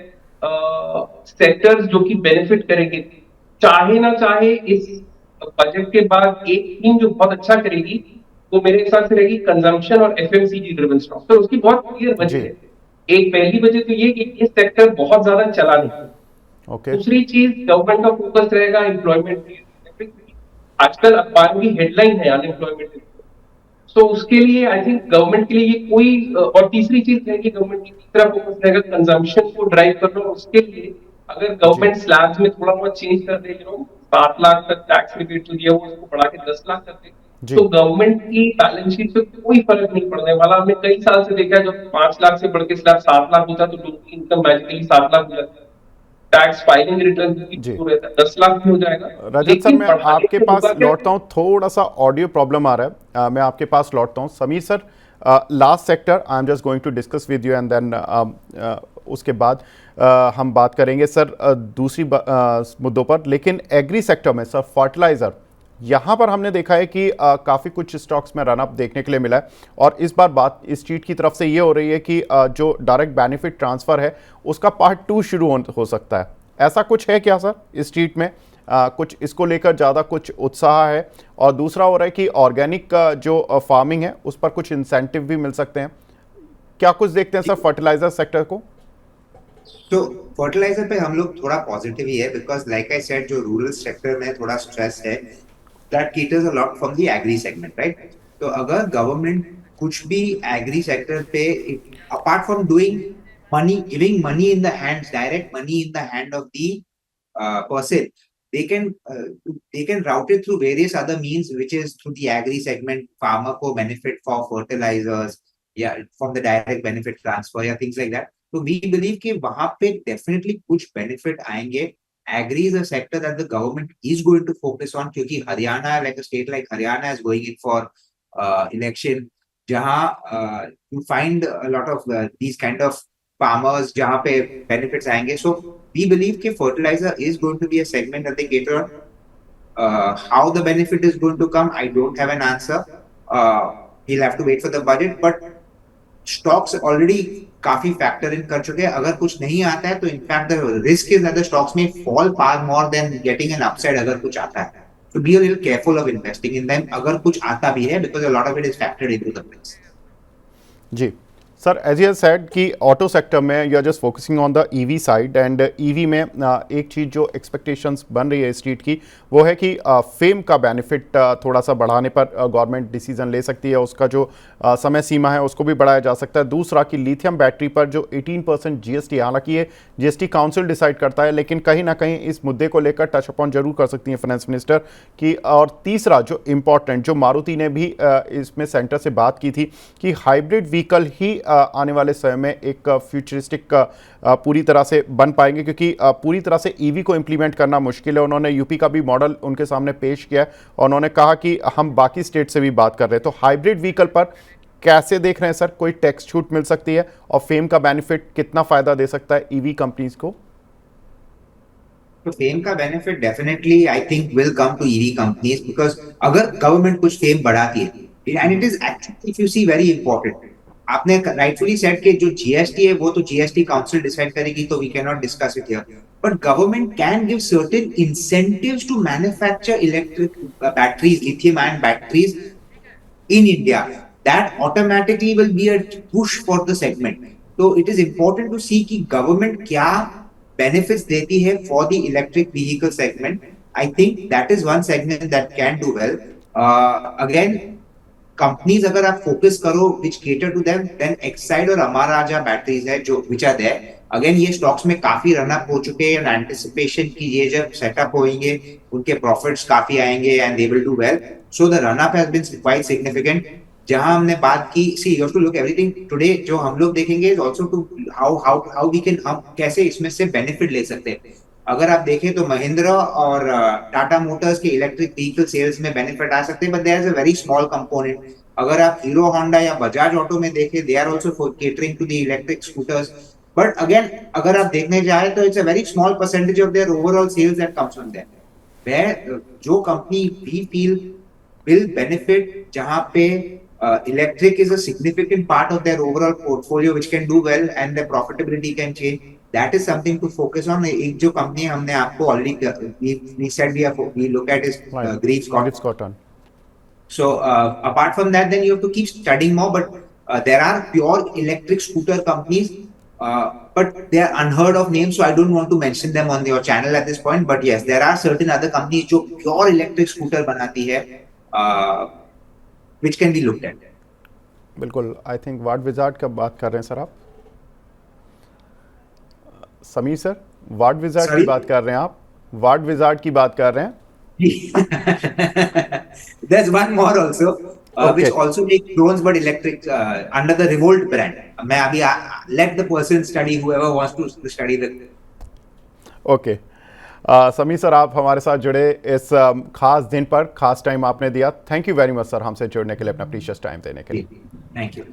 सेक्टर्स जो कि बेनिफिट करेंगे, चाहे ना चाहे इस बजट के बाद एक थीम जो बहुत अच्छा करेगी वो मेरे हिसाब से रहेगी कंजम्पशन और FMCG ड्रिवन स्टॉक. तो उसकी बहुत क्लियर वजह है. एक पहली वजह तो ये कि ये सेक्टर बहुत ज्यादा चला नहीं. दूसरी चीज, गवर्नमेंट का फोकस रहेगा एम्प्लॉयमेंट. आजकल अखबारों की हेडलाइन है अनएम्प्लॉयमेंट, तो उसके लिए आई थिंक गवर्नमेंट के लिए ये कोई, और तीसरी चीज है कि गवर्नमेंट की तीसरा फोकस रहेगा कंजम्पशन को ड्राइव करना. उसके लिए अगर गवर्नमेंट स्लैब्स में थोड़ा बहुत चेंज कर दे, 7 लाख तक टैक्स रिबेट जो दिया वो उसको बढ़ा के 10 लाख कर दे, तो गवर्नमेंट की बैलेंस शीट पे कोई फर्क नहीं पड़ने वाला. हमने कई साल से देखा है जब 5 लाख से बढ़ के स्लैब 7 लाख होता है तो लोगों की इनकम मैजिकली 7 लाख हो जाता है. टैक्स फाइलिंग रिटर्न रहता है 10 लाख भी हो जाएगा. रजत सर, मैं आपके पास लौटता हूँ, थोड़ा सा ऑडियो प्रॉब्लम आ रहा है, मैं आपके पास लौटता हूँ. Sameer sir, last sector I am just going to discuss with you and then उसके बाद हम बात करेंगे सर दूसरी मुद्दों पर. लेकिन एग्री सेक्टर में सर, फर्टिलाइजर, यहाँ पर हमने देखा है कि काफ़ी कुछ स्टॉक्स में रनअप देखने के लिए मिला है, और इस बार बात इस स्ट्रीट की तरफ से ये हो रही है कि जो डायरेक्ट बेनिफिट ट्रांसफ़र है उसका पार्ट 2 शुरू हो सकता है. ऐसा कुछ है क्या सर इस स्ट्रीट में? कुछ इसको लेकर ज़्यादा कुछ उत्साह है? और दूसरा हो रहा है कि ऑर्गेनिक का जो फार्मिंग है उस पर कुछ इंसेंटिव भी मिल सकते हैं. क्या कुछ देखते हैं सर फर्टिलाइजर सेक्टर को? तो फर्टिलाइजर पे हम लोग थोड़ा पॉजिटिव ही है, बिकॉज लाइक आई सेड जो रूरल सेक्टर में थोड़ा स्ट्रेस है, that caters a lot from the agri segment, right? तो अगर गवर्नमेंट कुछ भी एग्री सेक्टर पे, apart from doing money, giving money in the hands, direct money in the hand of the person, they can route it through various other means, which is through the agri segment, farmer को benefit for fertilizers, yeah, from the direct benefit transfer या things like that. तो we believe कि वहां पे definitely कुछ benefit आएंगे. Agri is a sector that the government is going to focus on, क्योंकि Haryana, like a state like Haryana is going in for election, जहाँ you find a lot of these kind of farmers जहाँ पे benefits आएंगे. So we believe कि fertilizer is going to be a segment that they cater on. How the benefit is going to come, I don't have an answer. He'll have to wait for the budget, but stocks already काफी factor in कर चुके हैं. अगर कुछ नहीं आता है तो in fact the risk is that the stocks may fall far more than getting an upside अगर कुछ आता है. So be a little careful of investing in them अगर कुछ आता भी है, because a lot of it is factored into the price. जी सर, एज यू सेड कि ऑटो सेक्टर में you are just focusing on the EV side, and EV में एक चीज़ जो एक्सपेक्टेशंस बन रही है स्ट्रीट की, वो है कि फेम का बेनिफिट थोड़ा सा बढ़ाने पर गवर्नमेंट डिसीजन ले सकती है, उसका जो समय सीमा है उसको भी बढ़ाया जा सकता है. दूसरा कि लिथियम बैटरी पर जो 18% जीएसटी, हालांकि ये जीएसटी काउंसिल डिसाइड करता है, लेकिन कहीं ना कहीं इस मुद्दे को लेकर टच अपॉन जरूर कर सकती हैं फाइनेंस मिनिस्टर की. और तीसरा जो इम्पॉर्टेंट, जो मारुति ने भी इसमें सेंटर से बात की थी कि हाइब्रिड व्हीकल ही आने वाले समय में एक फ्यूचरिस्टिक पूरी तरह से बन पाएंगे, क्योंकि पूरी तरह से ईवी को इंप्लीमेंट करना मुश्किल है. उन्होंने यूपी का भी मॉडल उनके सामने पेश किया और उन्होंने कहा कि हम बाकी स्टेट से भी बात कर रहे हैं. तो हाइब्रिड व्हीकल पर कैसे देख रहे हैं सर? कोई टैक्स छूट मिल सकती है और फेम का बेनिफिट कितना फायदा दे सकता है ईवी कंपनीज को? तो फेम का benefit definitely I think will come to EV companies, because अगर गवर्नमेंट कुछ फेम बढ़ाती है, and it is actually if you see very important, आपने राइटफुली सेड कि जो जीएसटी है वो तो जीएसटी काउंसिल डिसाइड करेगी, तो we can not discuss it here, but government can give certain incentives to manufacture electric batteries, lithium ion batteries in India. That automatically will be a push for the segment. So it is important to see कि government क्या benefits देती है for the electric vehicle segment. I think that is one segment that can do well. Again, companies अगर आप focus करो which cater to them, then Exide और Amara Raja batteries है जो which are there. Again ये stocks में काफी run up हो चुके हैं, and anticipation की ये जब setup होएंगे उनके profits काफी आएंगे and they will do well. So the run up has been quite significant. जहां हमने बात की, see you have to look everything today जो हम लोग देखेंगे is also to how we can, हम कैसे इसमें से benefit ले सकते हैं. अगर आप देखें तो महिंद्रा और टाटा मोटर्स के इलेक्ट्रिक व्हीकल सेल्स में बेनिफिट आ सकते हैं, but there is a very small component. अगर आप हीरो होंडा या बजाज ऑटो में देखें, they are also catering to the electric scooters, but again अगर आप देखने जाए तो it's a very small percentage of their overall sales that comes from there. Where जो कंपनी वी फील will benefit, जहां पे electric is a significant part of their overall portfolio which can do well and their profitability can change, that is something to focus on. एक जो company हमने आपको already we said we look at is Greaves Cotton. So apart from that, then you have to keep studying more, but there are pure electric scooter companies, but they are unheard of names, so I don't want to mention them on your channel at this point. But yes, there are certain other companies जो pure electric scooter बनाती है, which can be looked at. बिल्कुल. I think watt wizard का बात कर रहे हैं sir आप? समीर सर, वाट विजार्ड की बात कर रहे हैं आप? वाट विजार्ड की बात कर रहे हैं? There's one more also, which also makes drones but electric under the Revolt brand. मैं अभी let the person study, whoever wants to study the. Okay. Sameer sir, आप हमारे साथ जुड़े इस खास दिन पर, खास टाइम आपने दिया. Thank you very much sir हमसे जुड़ने के लिए, अपना प्रीशियस टाइम देने के लिए. Thank you.